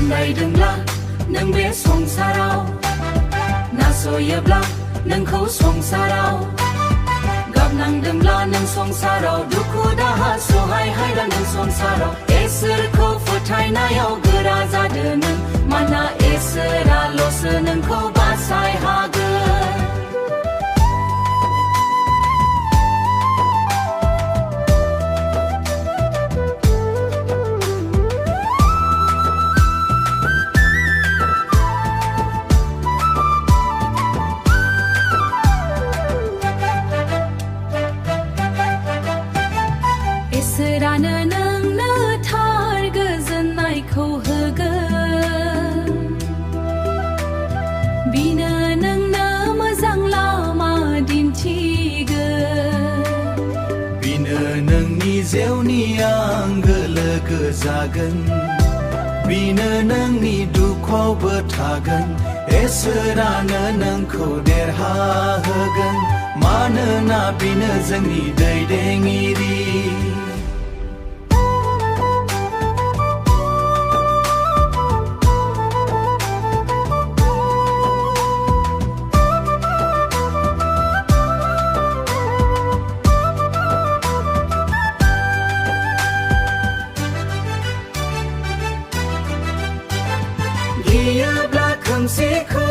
आन्दायदोंब्ला नों बे संसाराव नासयोब्ला नोंखौ संसाराव गाबनांदोंब्ला नों संसाराव दुखु दाहा सहाय हायला नों संसाराव इसोरखौ फोथायनायाव गोरा जादो नों मानोना इसोराल'सो नोंखौ बासाय हागोन। इसोरानो नोंनो थार गोजोननायखौ होगोन बिनो नोंनो मोजां लामा दिन्थिगोन बिनो नोंनि जिउनि आंगो लोगो जागोन बिनो नोंनि दुखुआवबो थागोन इसोरानो नोंखौ देरहाहोगोन मानोना बिनो जोंनि दैदेनगिरि। गियोब्ला खोमसिखौ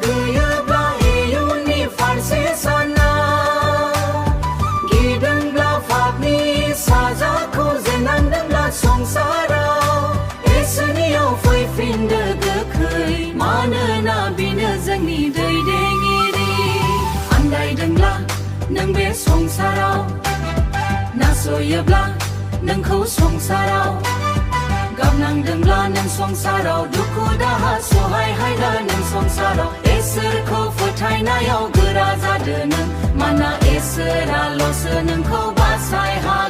गैयोब्ला इयुननि फारसे सानना गिदोंब्ला पापनि साजाखौ जेननांदोंब्ला संसाराव इसोरनियाव फैफिनदो गोख्रै मानोना बिनो जोंनि दैदेनगिरि। आन्दायदोंब्ला नों बे संसाराव नासयोब्ला नोंखौ संसाराव गाबनांदोंब्ला नों संसाराव दुखु दाहा सहाय हायला नों संसाराव इसोरखौ फोथायनायाव गोरा जादो नों मानोना इसोराल'सो नोंखौ बासाय हागोन।